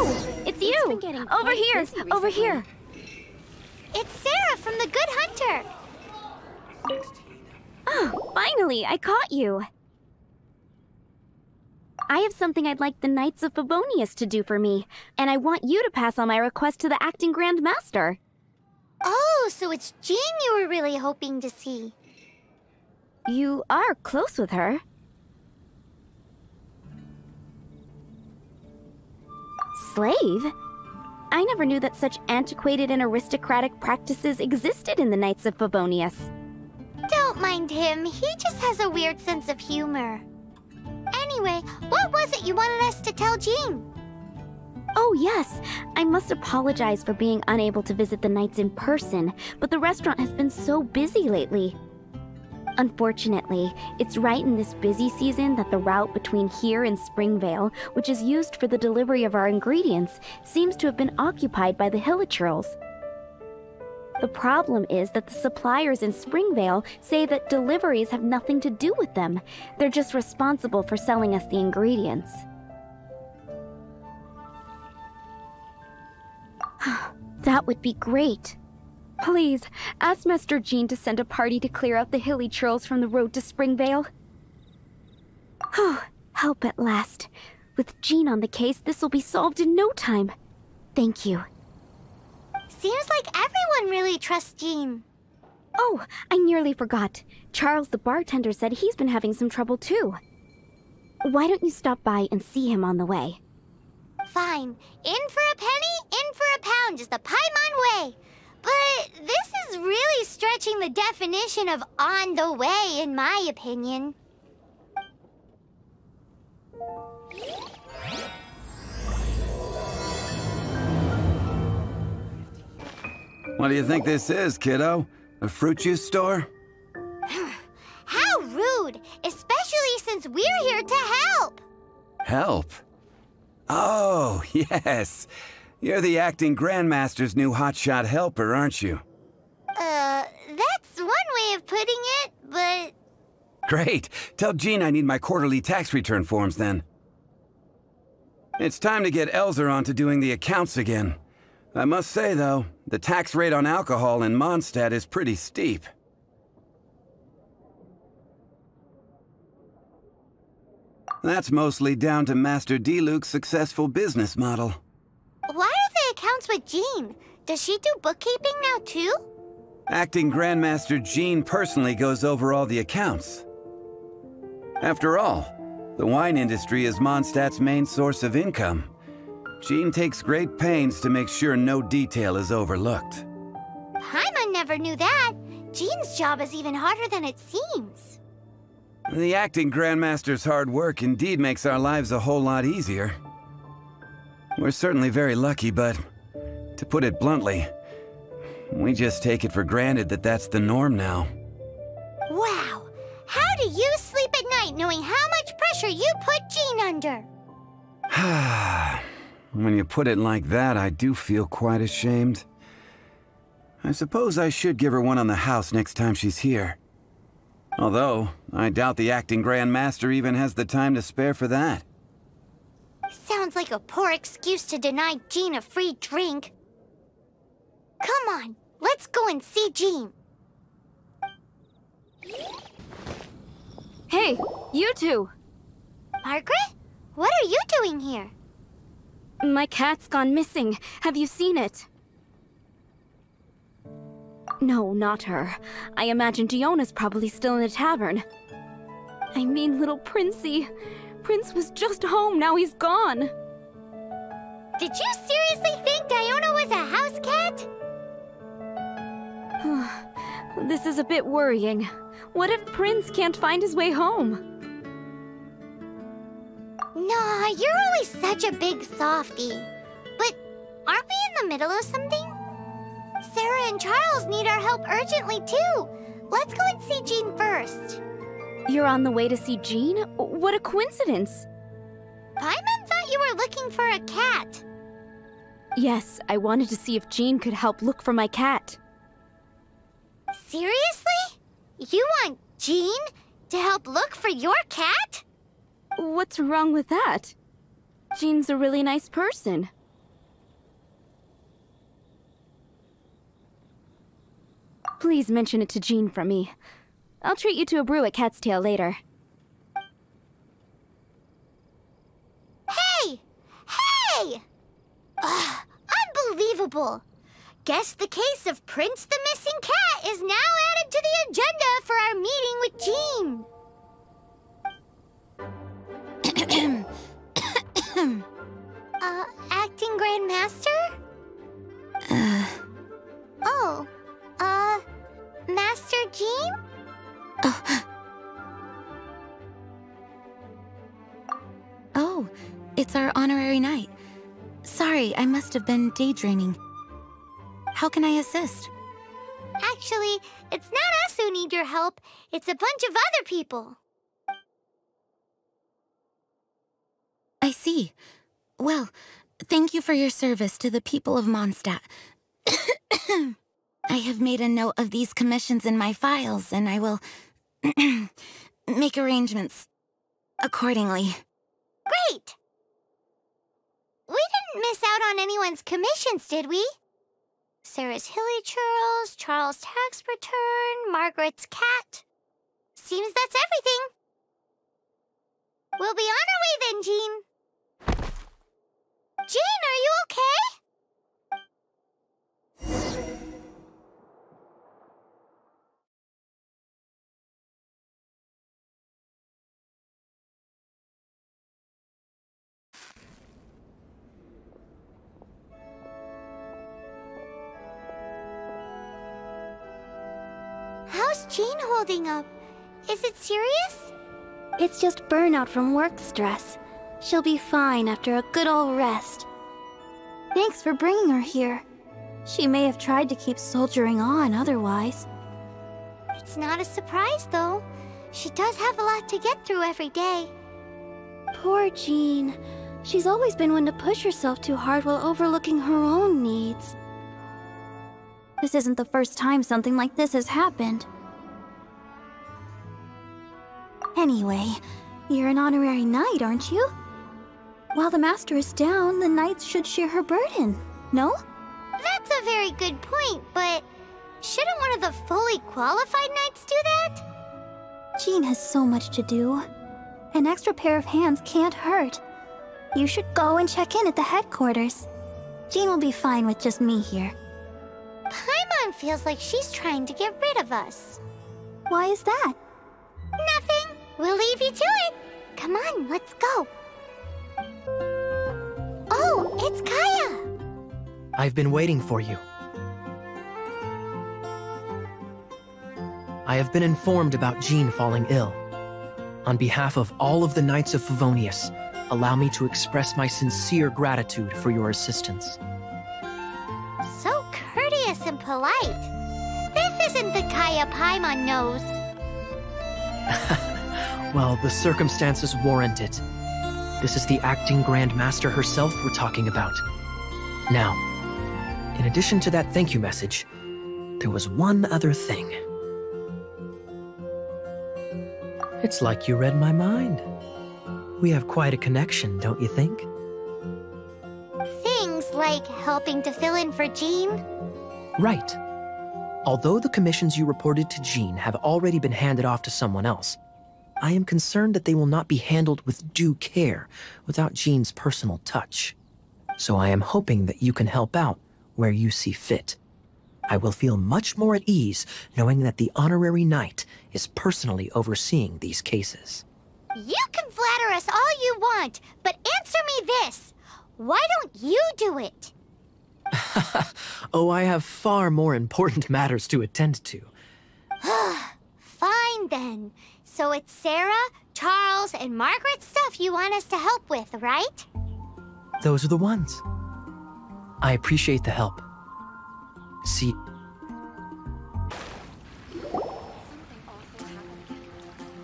Oh, it's you! Over here! Over here! It's Sarah from the Good Hunter! Oh, finally, I caught you! I have something I'd like the Knights of Favonius to do for me, and I want you to pass on my request to the acting Grand Master. Oh, so it's Jean you were really hoping to see. You are close with her. Slave? I never knew that such antiquated and aristocratic practices existed in the Knights of Favonius. Don't mind him, he just has a weird sense of humor. Anyway, what was it you wanted us to tell Jean? Oh yes, I must apologize for being unable to visit the Knights in person, but the restaurant has been so busy lately. Unfortunately, it's right in this busy season that the route between here and Springvale, which is used for the delivery of our ingredients, seems to have been occupied by the Hilichurls. The problem is that the suppliers in Springvale say that deliveries have nothing to do with them. They're just responsible for selling us the ingredients. That would be great. Please, ask Master Jean to send a party to clear out the Hilichurls from the road to Springvale. Help at last. With Jean on the case, this will be solved in no time. Thank you. Seems like everyone really trusts Jean. Oh, I nearly forgot. Charles the bartender said he's been having some trouble too. Why don't you stop by and see him on the way? Fine. In for a penny, in for a pound is the Paimon way. But this is really stretching the definition of on the way, in my opinion. What do you think this is, kiddo? A fruit juice store? How rude! Especially since we're here to help! Help? Oh, yes. You're the acting Grandmaster's new hotshot helper, aren't you? That's one way of putting it, but... Great. Tell Jean I need my quarterly tax return forms then. It's time to get Elzer on to doing the accounts again. I must say, though, the tax rate on alcohol in Mondstadt is pretty steep. That's mostly down to Master D-Luke's successful business model. Why are the accounts with Jean? Does she do bookkeeping now, too? Acting Grandmaster Jean personally goes over all the accounts. After all, the wine industry is Mondstadt's main source of income. Jean takes great pains to make sure no detail is overlooked. Paimon never knew that. Jean's job is even harder than it seems. The acting Grandmaster's hard work indeed makes our lives a whole lot easier. We're certainly very lucky, but to put it bluntly, we just take it for granted that that's the norm now. Wow! How do you sleep at night knowing how much pressure you put Jean under? When you put it like that, I do feel quite ashamed. I suppose I should give her one on the house next time she's here. Although, I doubt the acting Grandmaster even has the time to spare for that. Sounds like a poor excuse to deny Jean a free drink. Come on, let's go and see Jean. Hey, you two! Margaret? What are you doing here? My cat's gone missing. Have you seen it? No, not her. I imagine Diona's probably still in the tavern. I mean, little Princey. Prince was just home, now he's gone. Did you seriously think Diona was a house cat? This is a bit worrying. What if Prince can't find his way home? Nah, you're always such a big softie. But aren't we in the middle of something? Sarah and Charles need our help urgently, too. Let's go and see Jean first. You're on the way to see Jean? What a coincidence! Paimon thought you were looking for a cat. Yes, I wanted to see if Jean could help look for my cat. Seriously? You want Jean to help look for your cat? What's wrong with that? Jean's a really nice person. Please mention it to Jean from me. I'll treat you to a brew at Cat's Tail later. Hey! Hey! Ugh, unbelievable! Guess the case of Prince the Missing Cat is now added to the agenda for our meeting with Jean. Acting Grand Master? Master Jean? Oh, it's our honorary knight. Sorry, I must have been daydreaming. How can I assist? Actually, it's not us who need your help. It's a bunch of other people. I see. Well, thank you for your service to the people of Mondstadt. I have made a note of these commissions in my files, and I will make arrangements accordingly. Great! We didn't miss out on anyone's commissions, did we? Sarah's Hilly Churls, Charles' tax return, Margaret's cat. Seems that's everything. We'll be on our way then, Jean. Jean, are you okay? How's Jean holding up? Is it serious? It's just burnout from work stress. She'll be fine after a good old rest. Thanks for bringing her here. She may have tried to keep soldiering on otherwise. It's not a surprise, though. She does have a lot to get through every day. Poor Jean. She's always been one to push herself too hard while overlooking her own needs. This isn't the first time something like this has happened. Anyway, you're an honorary knight, aren't you? While the master is down, the knights should share her burden, no? That's a very good point, but shouldn't one of the fully qualified knights do that? Jean has so much to do. An extra pair of hands can't hurt. You should go and check in at the headquarters. Jean will be fine with just me here. Paimon feels like she's trying to get rid of us. Why is that? Nothing. We'll leave you to it. Come on, let's go. Oh, it's Kaya. I've been waiting for you. I have been informed about Jean falling ill. On behalf of all of the Knights of Favonius, allow me to express my sincere gratitude for your assistance. So courteous and polite. This isn't the Kaya Paimon knows. Well, the circumstances warrant it. This is the acting Grand Master herself we're talking about. Now, in addition to that thank you message, there was one other thing. It's like you read my mind. We have quite a connection, don't you think? Things like helping to fill in for Jean? Right. Although the commissions you reported to Jean have already been handed off to someone else, I am concerned that they will not be handled with due care without Jean's personal touch. So I am hoping that you can help out where you see fit. I will feel much more at ease knowing that the honorary knight is personally overseeing these cases. You can flatter us all you want, but answer me this. Why don't you do it? Oh, I have far more important matters to attend to. Fine then. So it's Sarah, Charles, and Margaret's stuff you want us to help with, right? Those are the ones. I appreciate the help. See...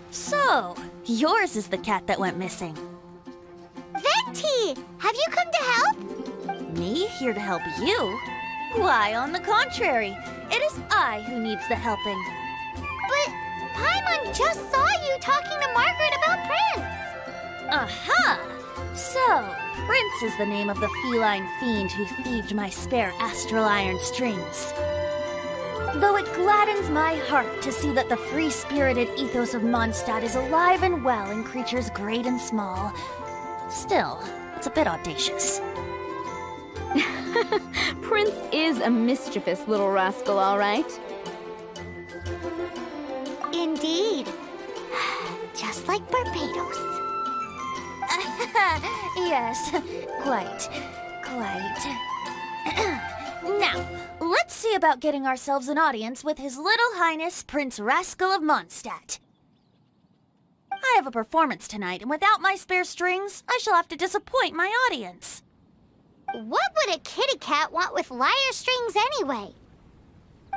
So, yours is the cat that went missing. Venti! Have you come to help? Me here to help you? Why, on the contrary, it is I who needs the helping. But Paimon just saw you talking to Margaret about Prince. Aha! So, Prince is the name of the feline fiend who thieved my spare astral iron strings. Though it gladdens my heart to see that the free-spirited ethos of Mondstadt is alive and well in creatures great and small, still, it's a bit audacious. Prince is a mischievous little rascal, all right. Indeed. Just like Barbados. Yes, quite. Now, let's see about getting ourselves an audience with His Little Highness Prince Rascal of Mondstadt. I have a performance tonight, and without my spare strings, I shall have to disappoint my audience. What would a kitty cat want with lyre strings anyway?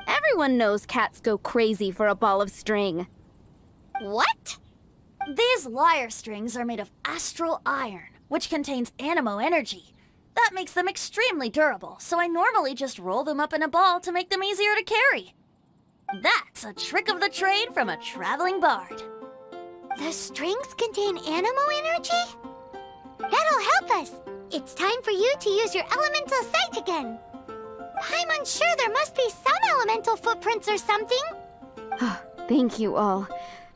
Everyone knows cats go crazy for a ball of string. What? These lyre strings are made of astral iron, which contains animo energy. That makes them extremely durable, so I normally just roll them up in a ball to make them easier to carry. That's a trick of the trade from a traveling bard. The strings contain animo energy? That'll help us. It's time for you to use your elemental sight again. I'm unsure there must be some elemental footprints or something. Thank you all.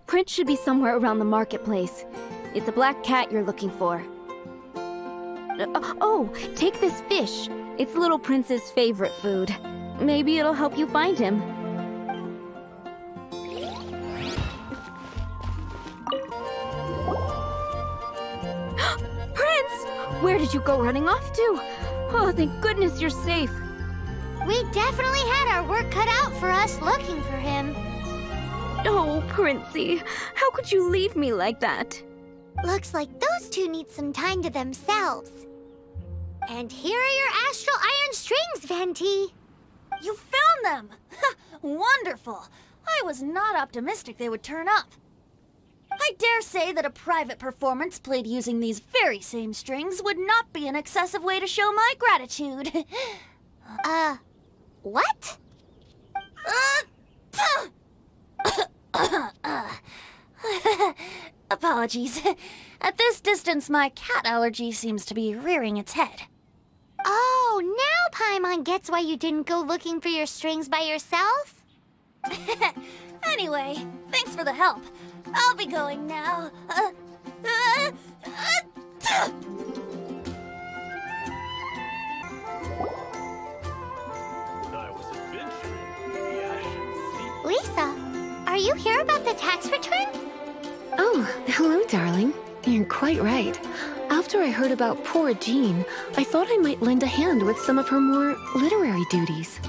Prince should be somewhere around the marketplace. It's a black cat you're looking for. Oh, take this fish. It's Little Prince's favorite food. Maybe it'll help you find him. Prince! Where did you go running off to? Oh, thank goodness you're safe. We definitely had our work cut out for us looking for him. Oh, Princey, how could you leave me like that? Looks like those two need some time to themselves. And here are your astral iron strings, Venti. You found them! Wonderful! I was not optimistic they would turn up. I dare say that a private performance played using these very same strings would not be an excessive way to show my gratitude. What? Apologies. At this distance, my cat allergy seems to be rearing its head. Oh, now Paimon gets why you didn't go looking for your strings by yourself? Anyway, thanks for the help. I'll be going now. I was adventuring in the ashen sea. Lisa, are you here about the tax return? Oh, hello, darling. You're quite right. After I heard about poor Jean, I thought I might lend a hand with some of her more literary duties.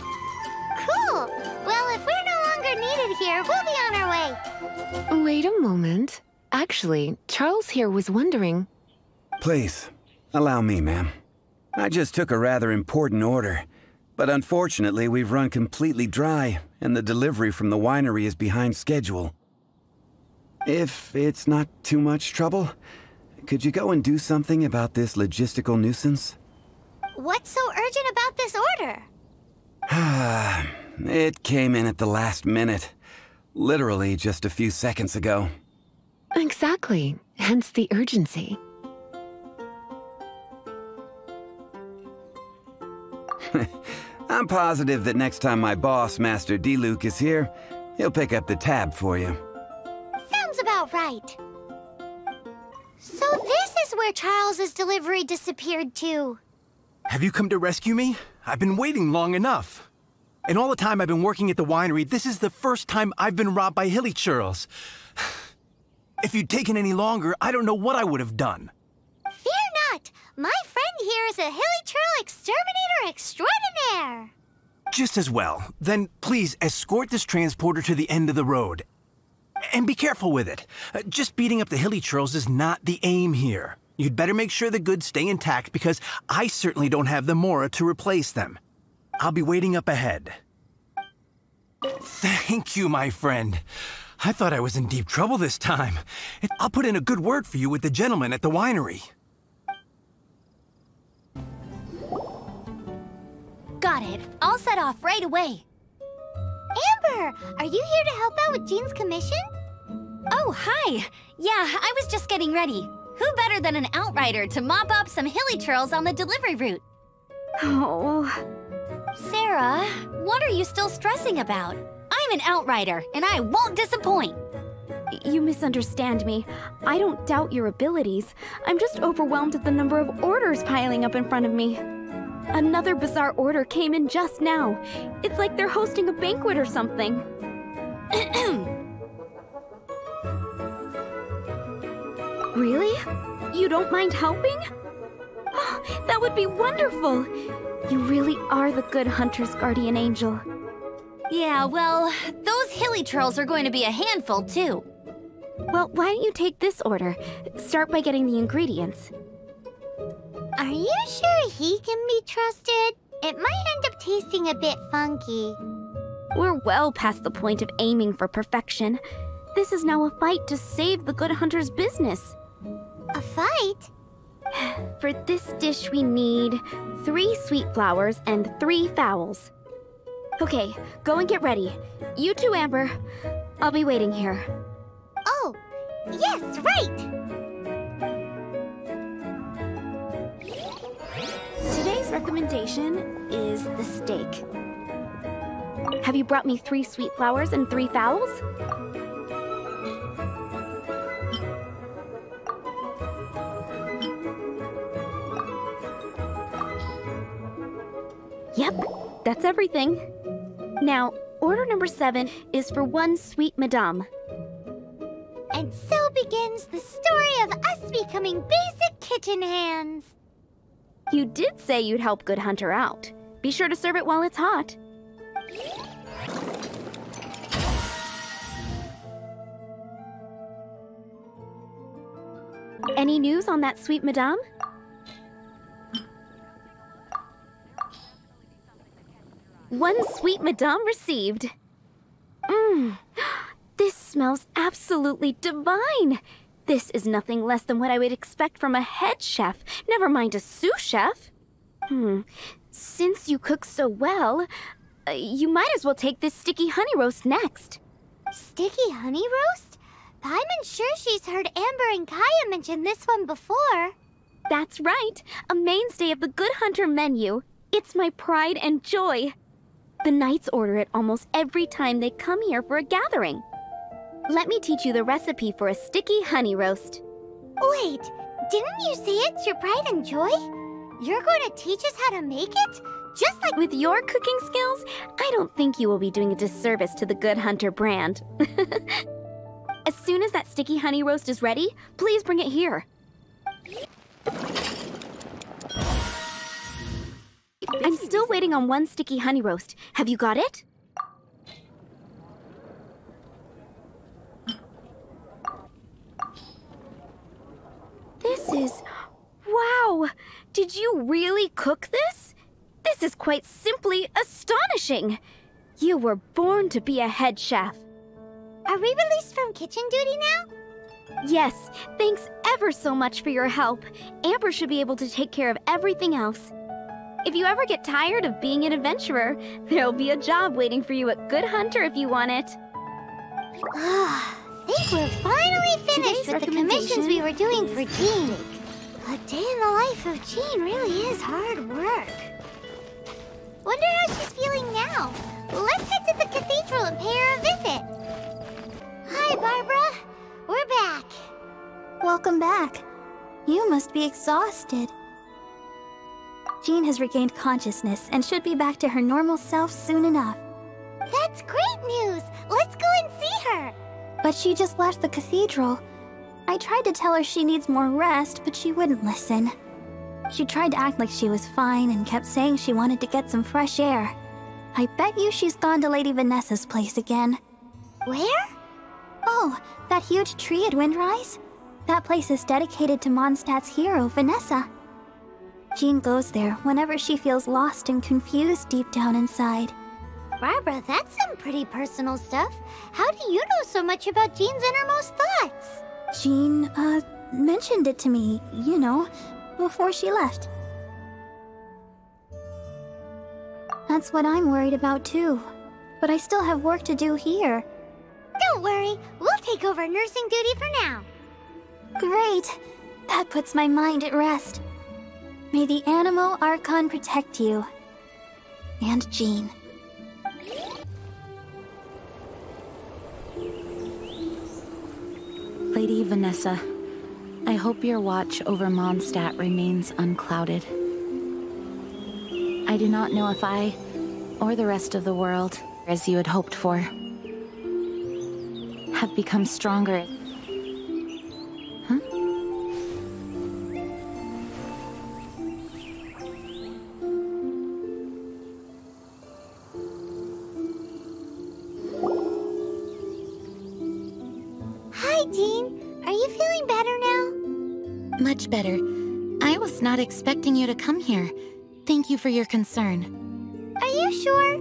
Cool. Well, if we're no longer needed here, we'll be on our way. Wait a moment. Actually, Charles here was wondering... Please, allow me, ma'am. I just took a rather important order, but unfortunately we've run completely dry, and the delivery from the winery is behind schedule. If it's not too much trouble, could you go and do something about this logistical nuisance? What's so urgent about this order? It came in at the last minute. Literally just a few seconds ago. Exactly. Hence the urgency. I'm positive that next time my boss, Master D-Luke, is here, he'll pick up the tab for you. Sounds about right. So this is where Charles's delivery disappeared to. Have you come to rescue me? I've been waiting long enough. In all the time I've been working at the winery, this is the first time I've been robbed by hilly churls. If you'd taken any longer, I don't know what I would have done. Fear not! My friend here is a hilly churl exterminator extraordinaire! Just as well. Then please escort this transporter to the end of the road. And be careful with it. Just beating up the hilly churls is not the aim here. You'd better make sure the goods stay intact because I certainly don't have the mora to replace them. I'll be waiting up ahead. Thank you, my friend. I thought I was in deep trouble this time. I'll put in a good word for you with the gentleman at the winery. Got it. I'll set off right away. Amber, are you here to help out with Jean's commission? Oh, hi. Yeah, I was just getting ready. Who better than an outrider to mop up some hilly churls on the delivery route? Oh... Sarah, what are you still stressing about? I'm an outrider, and I won't disappoint. You misunderstand me. I don't doubt your abilities. I'm just overwhelmed at the number of orders piling up in front of me. Another bizarre order came in just now. It's like they're hosting a banquet or something. Really? You don't mind helping? Oh, that would be wonderful! You really are the good hunter's guardian angel. Yeah, well, those hilly trolls are going to be a handful, too. Well, why don't you take this order? Start by getting the ingredients. Are you sure he can be trusted? It might end up tasting a bit funky. We're well past the point of aiming for perfection. This is now a fight to save the good hunter's business. A fight? For this dish we need 3 sweet flowers and 3 fowls. Okay, go and get ready. You too, Amber. I'll be waiting here. Oh, yes, right! Today's recommendation is the steak. Have you brought me 3 sweet flowers and 3 fowls? Yep, that's everything. Now, order number 7 is for 1 sweet madame. And so begins the story of us becoming basic kitchen hands. You did say you'd help Good Hunter out. Be sure to serve it while it's hot. Any news on that sweet madame? One sweet madame received. This smells absolutely divine. This is nothing less than what I would expect from a head chef, never mind a sous chef. Since you cook so well, you might as well take this sticky honey roast next. Sticky honey roast? Paimon's sure she's heard Amber and Kaya mention this one before. That's right, a mainstay of the Good Hunter menu. It's my pride and joy. The knights order it almost every time they come here for a gathering. Let me teach you the recipe for a sticky honey roast. Wait, didn't you say it's your pride and joy? You're going to teach us how to make it? Just like— With your cooking skills, I don't think you will be doing a disservice to the Good Hunter brand. As soon as that sticky honey roast is ready, please bring it here. I'm still waiting on 1 sticky honey roast. Have you got it? This is... Wow! Did you really cook this? This is quite simply astonishing! You were born to be a head chef. Are we released from kitchen duty now? Yes, thanks ever so much for your help. Amber should be able to take care of everything else. If you ever get tired of being an adventurer, there'll be a job waiting for you at Good Hunter if you want it. Think we're finally finished with the commissions we were doing for Jean. A day in the life of Jean really is hard work. Wonder how she's feeling now. Let's head to the cathedral and pay her a visit. Hi, Barbara. We're back. Welcome back. You must be exhausted. Jean has regained consciousness and should be back to her normal self soon enough. That's great news. Let's go and see her. But she just left the cathedral. I tried to tell her she needs more rest, but she wouldn't listen. She tried to act like she was fine and kept saying she wanted to get some fresh air. I bet you she's gone to Lady Vanessa's place again. Where? Oh, that huge tree at Windrise? That place is dedicated to Mondstadt's hero, Vanessa. Jean goes there whenever she feels lost and confused deep down inside. Barbara, that's some pretty personal stuff. How do you know so much about Jean's innermost thoughts? Jean, mentioned it to me, you know, before she left. That's what I'm worried about too. But I still have work to do here. Don't worry, we'll take over nursing duty for now. Great! That puts my mind at rest. May the Animo Archon protect you. And Jean. Lady Vanessa, I hope your watch over Mondstadt remains unclouded. I do not know if I, or the rest of the world, as you had hoped for, have become stronger. Huh? Hi, Jean. Are you feeling better now? Much better. I was not expecting you to come here. Thank you for your concern. Are you sure?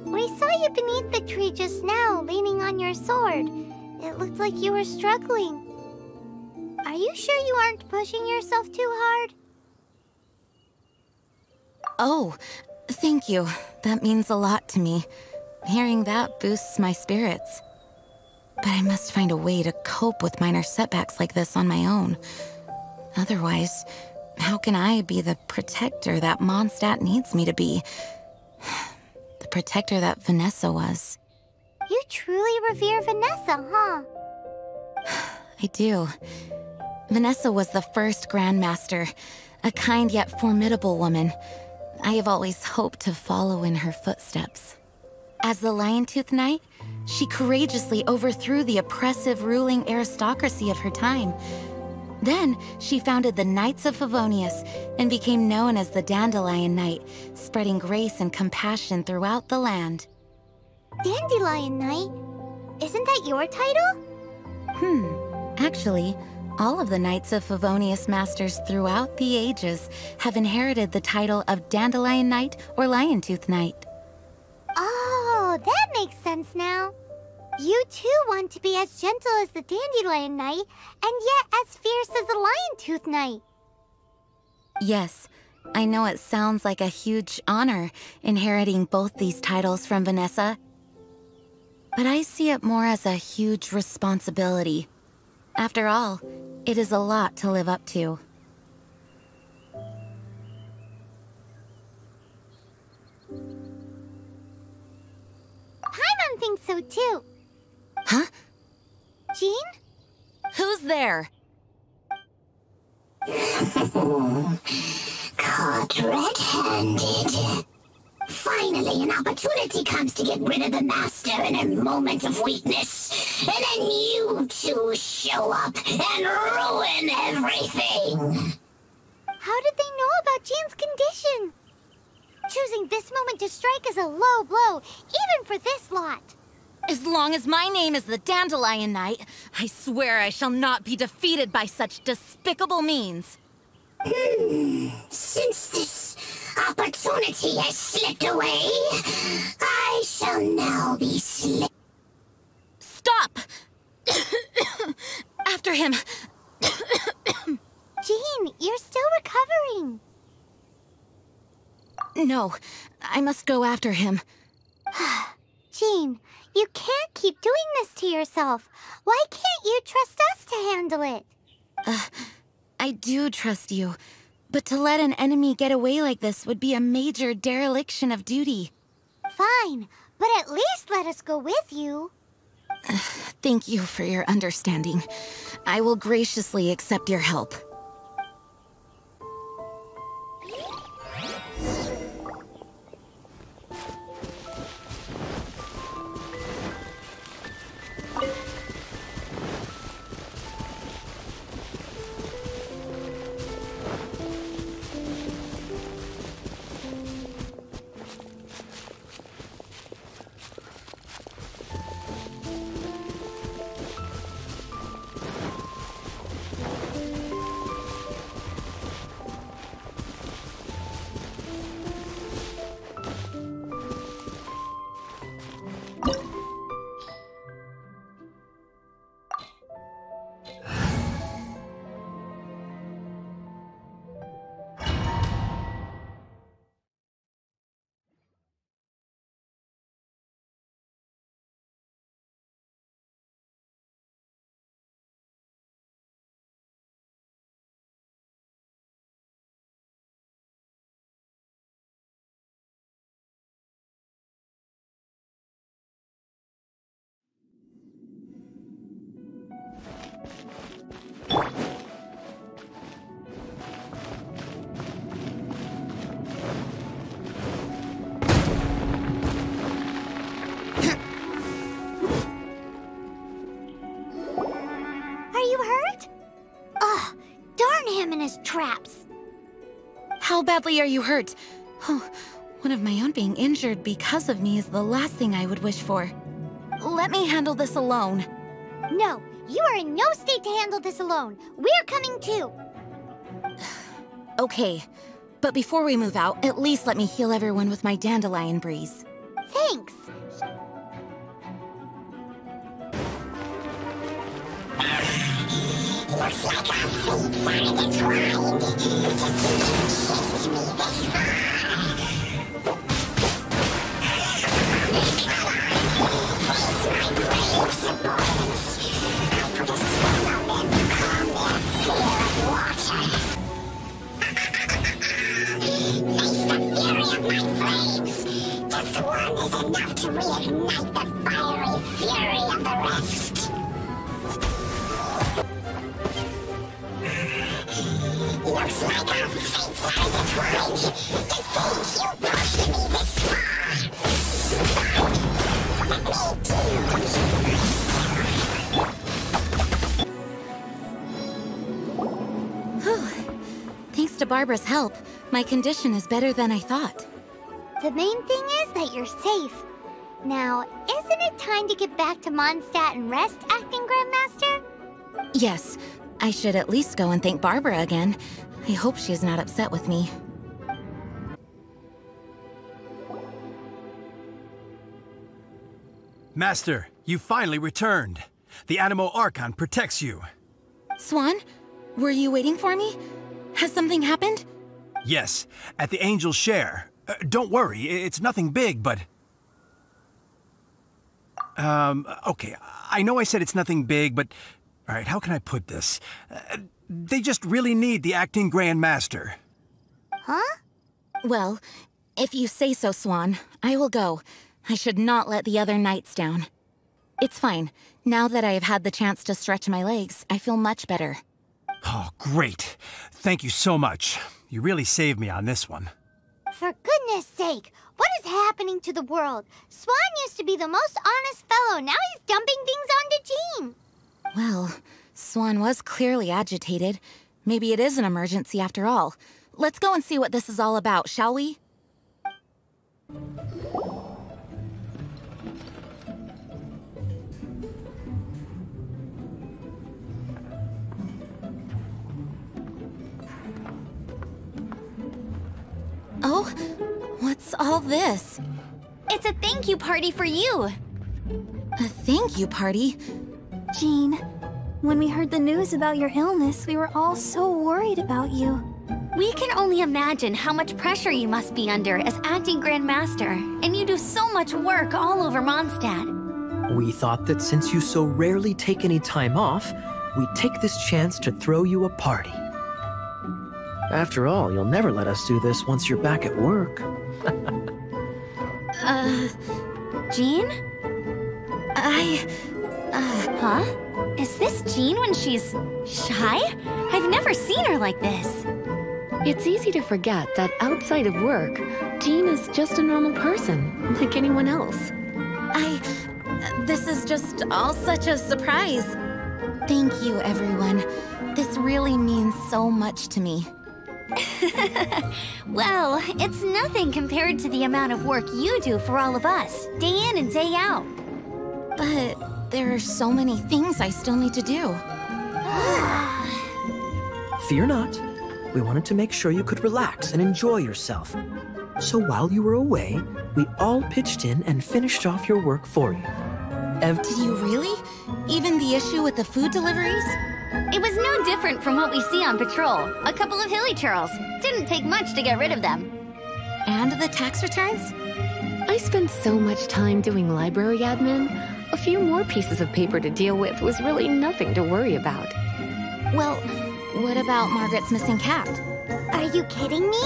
We saw you beneath the tree just now, leaning on your sword. It looked like you were struggling. Are you sure you aren't pushing yourself too hard? Oh, thank you. That means a lot to me. Hearing that boosts my spirits. But I must find a way to cope with minor setbacks like this on my own. Otherwise, how can I be the protector that Mondstadt needs me to be? The protector that Vanessa was. You truly revere Vanessa, huh? I do. Vanessa was the first Grandmaster, a kind yet formidable woman. I have always hoped to follow in her footsteps. As the Lion-Tooth Knight, she courageously overthrew the oppressive ruling aristocracy of her time. Then, she founded the Knights of Favonius and became known as the Dandelion Knight, spreading grace and compassion throughout the land. Dandelion Knight? Isn't that your title? Actually, all of the Knights of Favonius Masters throughout the ages have inherited the title of Dandelion Knight or Lion-Tooth Knight. Oh, that makes sense now. You too want to be as gentle as the Dandelion Knight, and yet as fierce as the Lion-Tooth Knight. Yes, I know it sounds like a huge honor, inheriting both these titles from Vanessa. But I see it more as a huge responsibility. After all, it is a lot to live up to. Paimon thinks so too. Huh? Jean? Who's there? Caught red-handed. Finally, an opportunity comes to get rid of the Master in a moment of weakness. And then you two show up and ruin everything. How did they know about Jean's condition? Choosing this moment to strike is a low blow, even for this lot. As long as my name is the Dandelion Knight, I swear I shall not be defeated by such despicable means. Since this opportunity has slipped away, I shall now be Stop! After him! Jean, you're still recovering. No, I must go after him. Jean, you can't keep doing this to yourself. Why can't you trust us to handle it? I do trust you, but to let an enemy get away like this would be a major dereliction of duty. Fine, but at least let us go with you. Thank you for your understanding. I will graciously accept your help. How badly are you hurt? Oh, one of my own being injured because of me is the last thing I would wish for. Let me handle this alone. No, you are in no state to handle this alone. We're coming too. Okay, but before we move out, at least let me heal everyone with my dandelion breeze. Thanks. Looks like our fates are intertwined. To kiss me this far. Face my brave subordinates. I put a spell on them to calm their fear of water. Face the fury of my flames. This one is enough to reignite the fiery fury of the rest. Looks like our fates are intertwined. To think you pushed me this far. Thanks to Barbara's help, my condition is better than I thought. The main thing is that you're safe. Now, isn't it time to get back to Mondstadt and rest, Acting Grandmaster? Yes, I should at least go and thank Barbara again. I hope she's not upset with me. Master, you finally returned. The Animo Archon protects you. Swan, were you waiting for me? Has something happened? Yes, at the Angel's Share. Don't worry, it's nothing big, but... okay, I know I said it's nothing big, but... Alright, how can I put this? They just really need the Acting Grand Master. Huh? Well, if you say so, Swan, I will go. I should not let the other knights down. It's fine. Now that I have had the chance to stretch my legs, I feel much better. Oh, great. Thank you so much. You really saved me on this one. For goodness sake, what is happening to the world? Swan used to be the most honest fellow. Now he's dumping things onto Jean. Well, Swan was clearly agitated. Maybe it is an emergency after all. Let's go and see what this is all about, shall we? Oh, what's all this? It's a thank you party for you. A thank you party? Jean, when we heard the news about your illness, we were all so worried about you. We can only imagine how much pressure you must be under as acting Grand Master, and you do so much work all over Mondstadt. We thought that since you so rarely take any time off, we'd take this chance to throw you a party. After all, you'll never let us do this once you're back at work. Jean? Huh? Is this Jean when she's shy? I've never seen her like this. It's easy to forget that outside of work, Jean is just a normal person, like anyone else. This is just all such a surprise. Thank you, everyone. This really means so much to me. Well, it's nothing compared to the amount of work you do for all of us, day in and day out. But there are so many things I still need to do. Fear not. We wanted to make sure you could relax and enjoy yourself. So while you were away, we all pitched in and finished off your work for you. Did you really? Even the issue with the food deliveries? It was no different from what we see on patrol. A couple of hilly churls. Didn't take much to get rid of them. And the tax returns? I spent so much time doing library admin. A few more pieces of paper to deal with was really nothing to worry about. Well, what about Margaret's missing cat? Are you kidding me?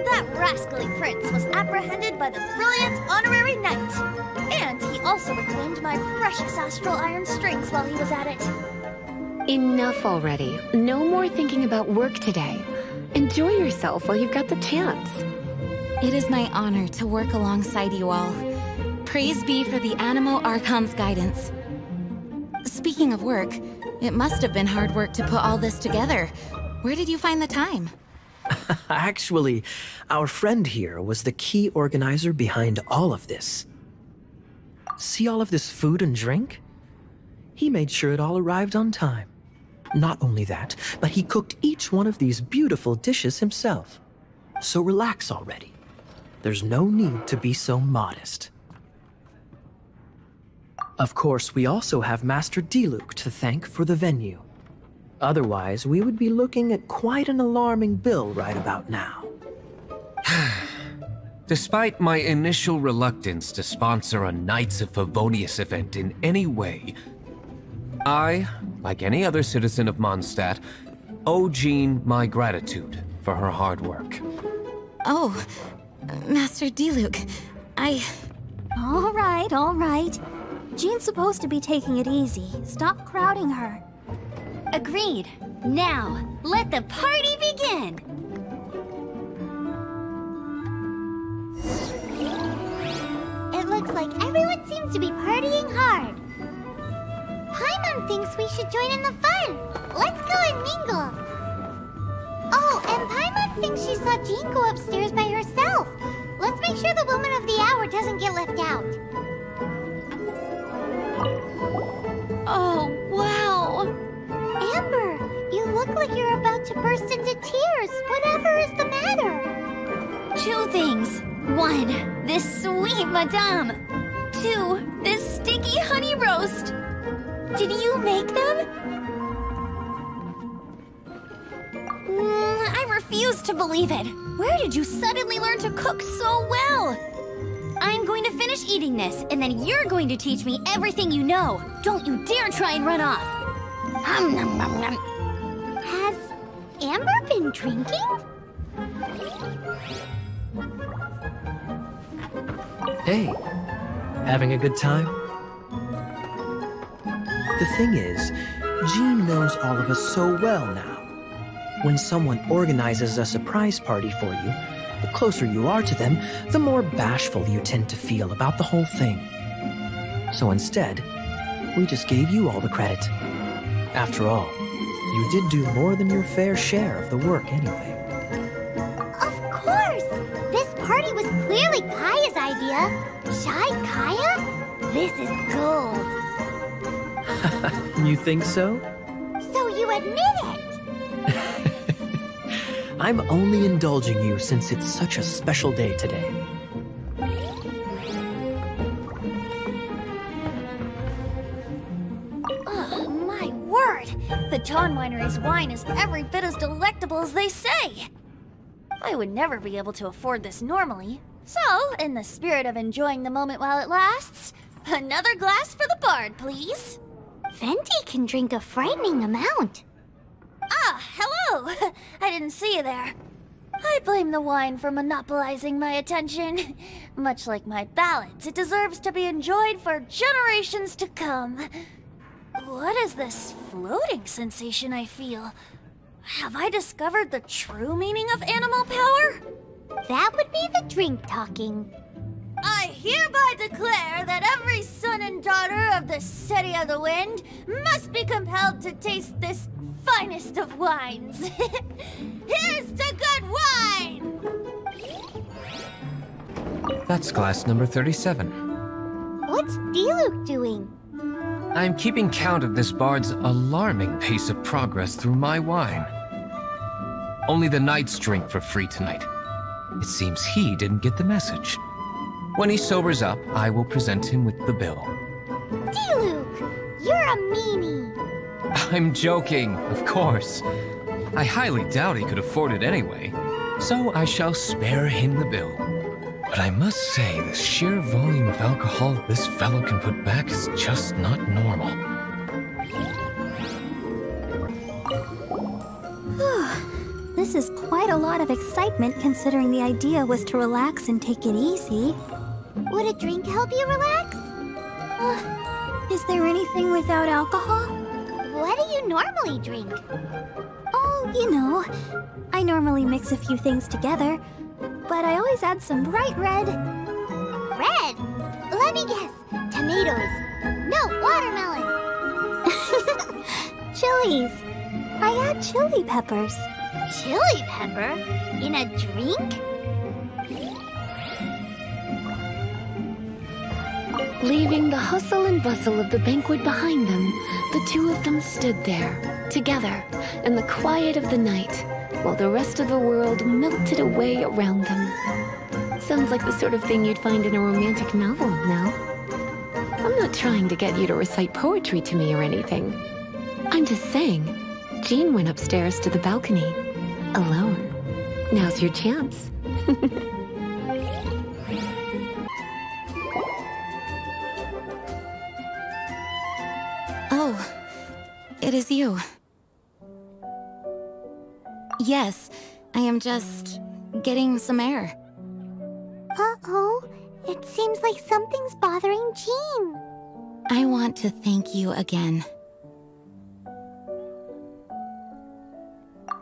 That rascally prince was apprehended by the brilliant honorary knight. And he also reclaimed my precious astral iron strings while he was at it. Enough already. No more thinking about work today. Enjoy yourself while you've got the chance. It is my honor to work alongside you all. Praise be for the Animo Archon's guidance. Speaking of work, it must have been hard work to put all this together. Where did you find the time? Actually, our friend here was the key organizer behind all of this. See all of this food and drink? He made sure it all arrived on time. Not only that, but he cooked each one of these beautiful dishes himself. So relax already. There's no need to be so modest. Of course, we also have Master Diluc to thank for the venue. Otherwise, we would be looking at quite an alarming bill right about now. Despite my initial reluctance to sponsor a Knights of Favonius event in any way, I, like any other citizen of Mondstadt, owe Jean my gratitude for her hard work. Oh, Master Diluc, All right. Jean's supposed to be taking it easy. Stop crowding her. Agreed. Now, let the party begin! It looks like everyone seems to be partying hard. Paimon thinks we should join in the fun. Let's go and mingle. Oh, and Paimon thinks she saw Jean go upstairs by herself. Let's make sure the woman of the hour doesn't get left out. Oh, wow! Amber, you look like you're about to burst into tears. Whatever is the matter? 2 things. 1, this sweet madame. 2, this sticky honey roast. Did you make them? I refuse to believe it. Where did you suddenly learn to cook so well? I'm going to finish eating this, and then you're going to teach me everything you know. Don't you dare try and run off. Has Amber been drinking? Hey, having a good time? The thing is, Jean knows all of us so well now. When someone organizes a surprise party for you, the closer you are to them, the more bashful you tend to feel about the whole thing. So instead, we just gave you all the credit. After all, you did do more than your fair share of the work anyway. Of course! This party was clearly Kaya's idea. Shy Kaya? This is gold. You think so? So you admit it? I'm only indulging you since it's such a special day today. Oh, my word! The Dawn Winery's wine is every bit as delectable as they say! I would never be able to afford this normally. So, in the spirit of enjoying the moment while it lasts, another glass for the bard, please. Venti can drink a frightening amount. Ah, hello! I didn't see you there. I blame the wine for monopolizing my attention. Much like my ballads, it deserves to be enjoyed for generations to come. What is this floating sensation I feel? Have I discovered the true meaning of animal power? That would be the drink talking. I hereby declare that every son and daughter of the City of the Wind must be compelled to taste this finest of wines. Here's to good wine! That's glass number 37. What's Diluc doing? I'm keeping count of this bard's alarming pace of progress through my wine. Only the knights drink for free tonight. It seems he didn't get the message. When he sobers up, I will present him with the bill. Diluc, you're a meanie. I'm joking, of course. I highly doubt he could afford it anyway, so I shall spare him the bill. But I must say, the sheer volume of alcohol this fellow can put back is just not normal. This is quite a lot of excitement considering the idea was to relax and take it easy. Would a drink help you relax? Is there anything without alcohol? What do you normally drink? Oh, you know, I normally mix a few things together, but I always add some bright red. Red? Let me guess. Tomatoes. No, watermelon. Chilies. I I add chili peppers. Chili pepper? In a drink? Leaving the hustle and bustle of the banquet behind them, the two of them stood there, together, in the quiet of the night, while the rest of the world melted away around them. Sounds like the sort of thing you'd find in a romantic novel, no? I'm not trying to get you to recite poetry to me or anything. I'm just saying, Jean went upstairs to the balcony, alone. Now's your chance. Oh, it is you. Yes, I am just getting some air. Uh-oh. It seems like something's bothering Jean. I want to thank you again.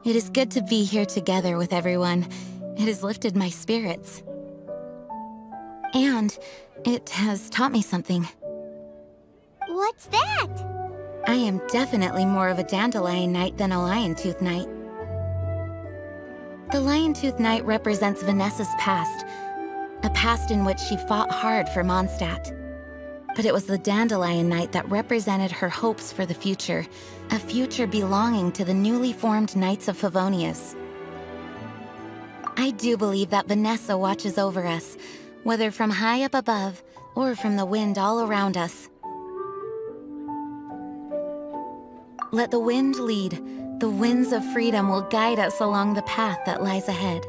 It is good to be here together with everyone. It has lifted my spirits. And it has taught me something. What's that? I am definitely more of a Dandelion Knight than a Lion-Tooth Knight. The Lion-Tooth Knight represents Vanessa's past, a past in which she fought hard for Mondstadt. But it was the Dandelion Knight that represented her hopes for the future, a future belonging to the newly formed Knights of Favonius. I do believe that Vanessa watches over us, whether from high up above or from the wind all around us. Let the wind lead. The winds of freedom will guide us along the path that lies ahead.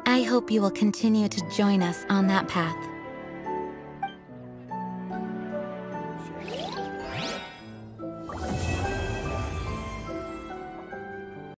I hope you will continue to join us on that path.